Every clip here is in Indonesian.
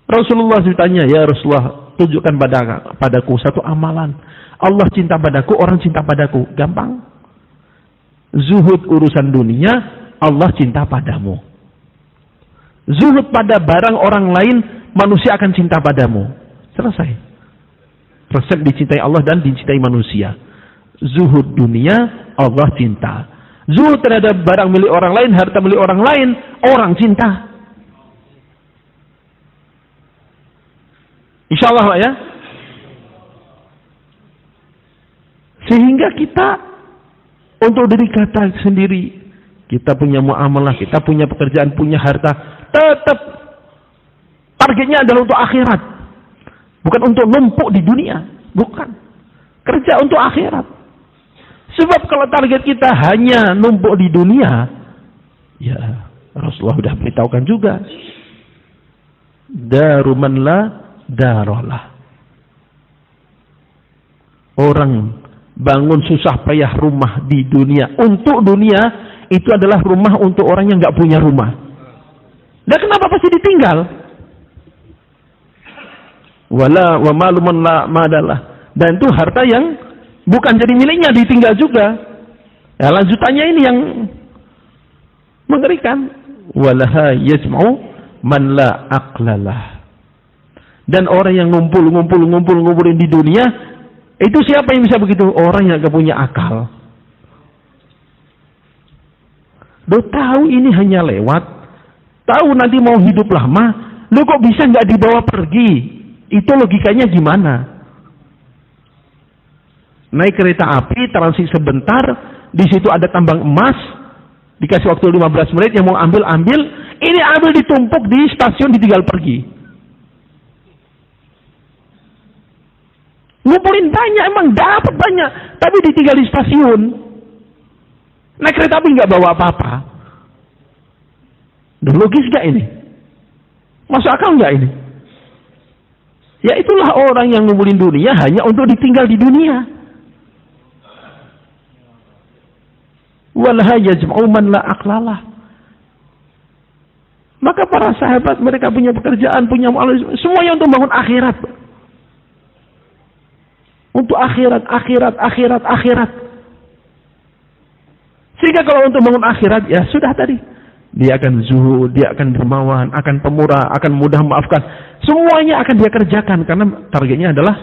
Rasulullah ditanya, ya Rasulullah, tunjukkan padaku satu amalan. Allah cinta padaku, orang cinta padaku. Gampang. Zuhud urusan dunia, Allah cinta padamu. Zuhud pada barang orang lain, manusia akan cinta padamu. Selesai. Resep dicintai Allah dan dicintai manusia. Zuhud dunia, Allah cinta. Zuhud terhadap barang milik orang lain, harta milik orang lain, orang cinta. Insya Allah ya. Sehingga kita untuk diri kita sendiri, kita punya muamalah, kita punya pekerjaan, punya harta, tetap targetnya adalah untuk akhirat. Bukan untuk numpuk di dunia. Bukan. Kerja untuk akhirat. Sebab kalau target kita hanya numpuk di dunia, ya Rasulullah sudah beritahukan juga. Daru man la darolah. Orang bangun susah payah rumah di dunia untuk dunia, itu adalah rumah untuk orang yang nggak punya rumah. Dan kenapa pasti ditinggal? Wala wa maluman la madalah. Dan itu harta yang bukan jadi miliknya, ditinggal juga. Ya, lanjutannya ini yang mengerikan. Walaha yajma'u man la aqlalah. Dan orang yang ngumpulin di dunia, itu siapa yang bisa begitu? Orang yang gak punya akal. Lo tahu ini hanya lewat, tahu nanti mau hidup lama, lo kok bisa nggak dibawa pergi? Itu logikanya gimana? Naik kereta api, transit sebentar, di situ ada tambang emas, dikasih waktu 15 menit, yang mau ambil, ini ambil ditumpuk di stasiun, ditinggal pergi. Ngumpulin banyak, emang dapat banyak, tapi ditinggal di stasiun. Naik kereta api nggak bawa apa-apa. Logis nggak ini? Masuk akal nggak ini? Ya itulah orang yang ngumpulin dunia hanya untuk ditinggal di dunia. Walaha yajma'u man la aqlalah. Maka para sahabat mereka punya pekerjaan, punya muamalah, semuanya untuk membangun akhirat. Untuk akhirat. Sehingga kalau untuk membangun akhirat, ya sudah tadi. Dia akan zuhud, dia akan dermawan, akan pemurah, akan mudah memaafkan. Semuanya akan dia kerjakan karena targetnya adalah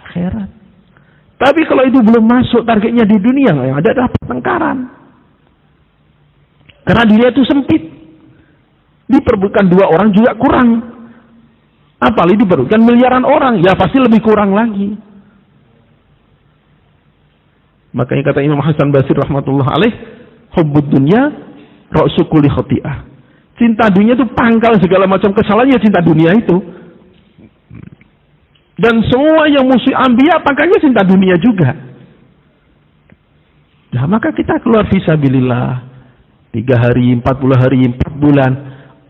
akhirat. Tapi kalau itu belum masuk targetnya di dunia, yang ada adalah pertengkaran. Karena dunia itu sempit. Diperbutkan 2 orang juga kurang. Apalagi diperbutkan miliaran orang, ya pasti lebih kurang lagi. Makanya kata Imam Hasan Basri rahmatullah alaih, hubbud dunya ra'su kulli khati'ah. Cinta dunia itu pangkal segala macam kesalahan, ya cinta dunia itu. Dan semua yang musuh anbiya pangkalnya cinta dunia juga. Nah, maka kita keluar fisabilillah 3 hari, 40 hari, 4 bulan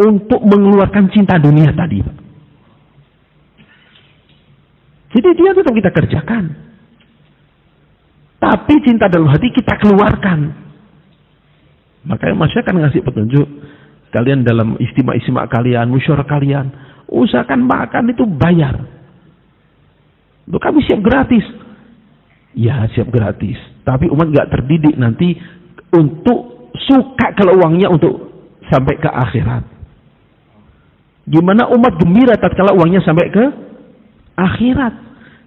untuk mengeluarkan cinta dunia tadi. Jadi dia tetap kita kerjakan. Tapi cinta dalam hati kita keluarkan. Makanya masyarakat akan ngasih petunjuk. Kalian dalam istimewa kalian, musyawarah kalian, usahakan makan itu bayar. Loh, kami siap gratis. Ya siap gratis. Tapi umat gak terdidik nanti untuk suka kalau uangnya untuk sampai ke akhirat. Gimana umat gembira tatkala uangnya sampai ke akhirat.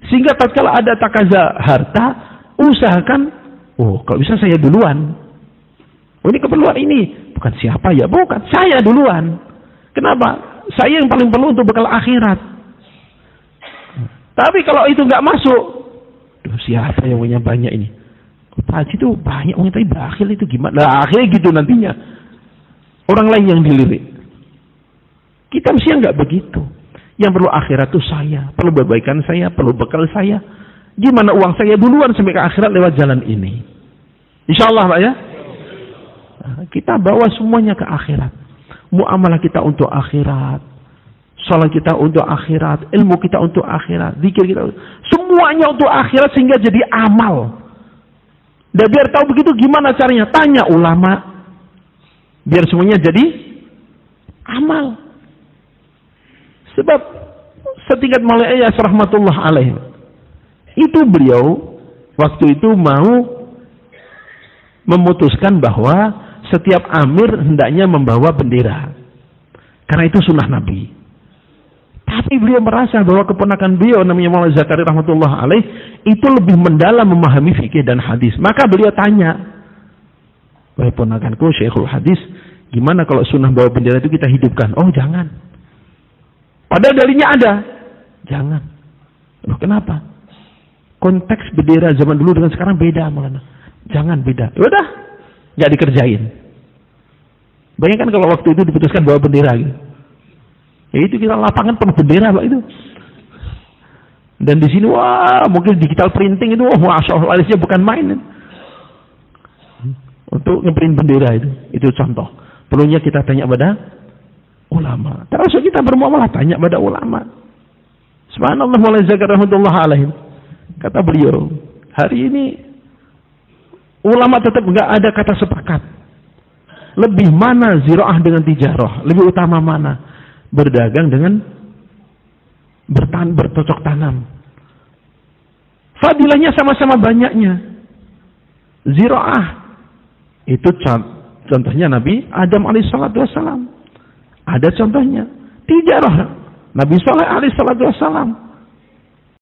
Sehingga tatkala ada takaza harta, usahakan, kalau bisa saya duluan. Ini keperluan ini. Bukan siapa ya, bukan. Saya duluan. Kenapa? Saya yang paling perlu untuk bekal akhirat. Tapi kalau itu nggak masuk, siapa yang punya banyak ini? Pak Haji itu banyak orang tapi bakhil itu gimana? Nah, akhirnya gitu nantinya. Orang lain yang dilirik. Kita mesti nggak begitu. Yang perlu akhirat itu saya, perlu perbaikan saya, perlu bekal saya. Gimana uang saya duluan sampai ke akhirat lewat jalan ini. Insya Allah Pak ya. Kita bawa semuanya ke akhirat. Muamalah kita untuk akhirat. Salat kita untuk akhirat. Ilmu kita untuk akhirat. Zikir kita. Semuanya untuk akhirat sehingga jadi amal. Dan biar tahu begitu gimana caranya. Tanya ulama. Biar semuanya jadi amal. Sebab setingkat Maulana Iyas rahmatullah alaih, itu beliau waktu itu mau memutuskan bahwa setiap amir hendaknya membawa bendera. Karena itu sunnah Nabi. Tapi beliau merasa bahwa keponakan beliau namanya Maulana Zakaria rahmatullah alaih itu lebih mendalam memahami fikih dan hadis. Maka beliau tanya, wahai ponakanku Syekhul Hadis, gimana kalau sunnah bawa bendera itu kita hidupkan? Oh jangan. Padahal dalilnya ada. Jangan. Loh kenapa? Konteks bendera zaman dulu dengan sekarang beda Maulana. Jangan beda. Udah, nggak dikerjain. Bayangkan kalau waktu itu diputuskan bawa bendera gitu. Ya itu kita lapangan penuh bendera Pak itu. Dan di sini wah mungkin digital printing itu wah masya Allah alisnya bukan main. Untuk ngeprint bendera itu contoh. Perlunya kita tanya pada ulama. Terus kita bermuamalah tanya pada ulama. Subhanallah Maulana Zakaria rahmatullah alaih. Kata beliau, hari ini ulama tetap nggak ada kata sepakat. Lebih mana ziraah dengan tijarah? Lebih utama mana? Berdagang dengan bercocok tanam. Fadilahnya sama-sama banyaknya. Ziraah itu contohnya Nabi Adam alaihissalatu wassalam. Ada contohnya. Tijarah Nabi Saleh alaihissalatu wassalam.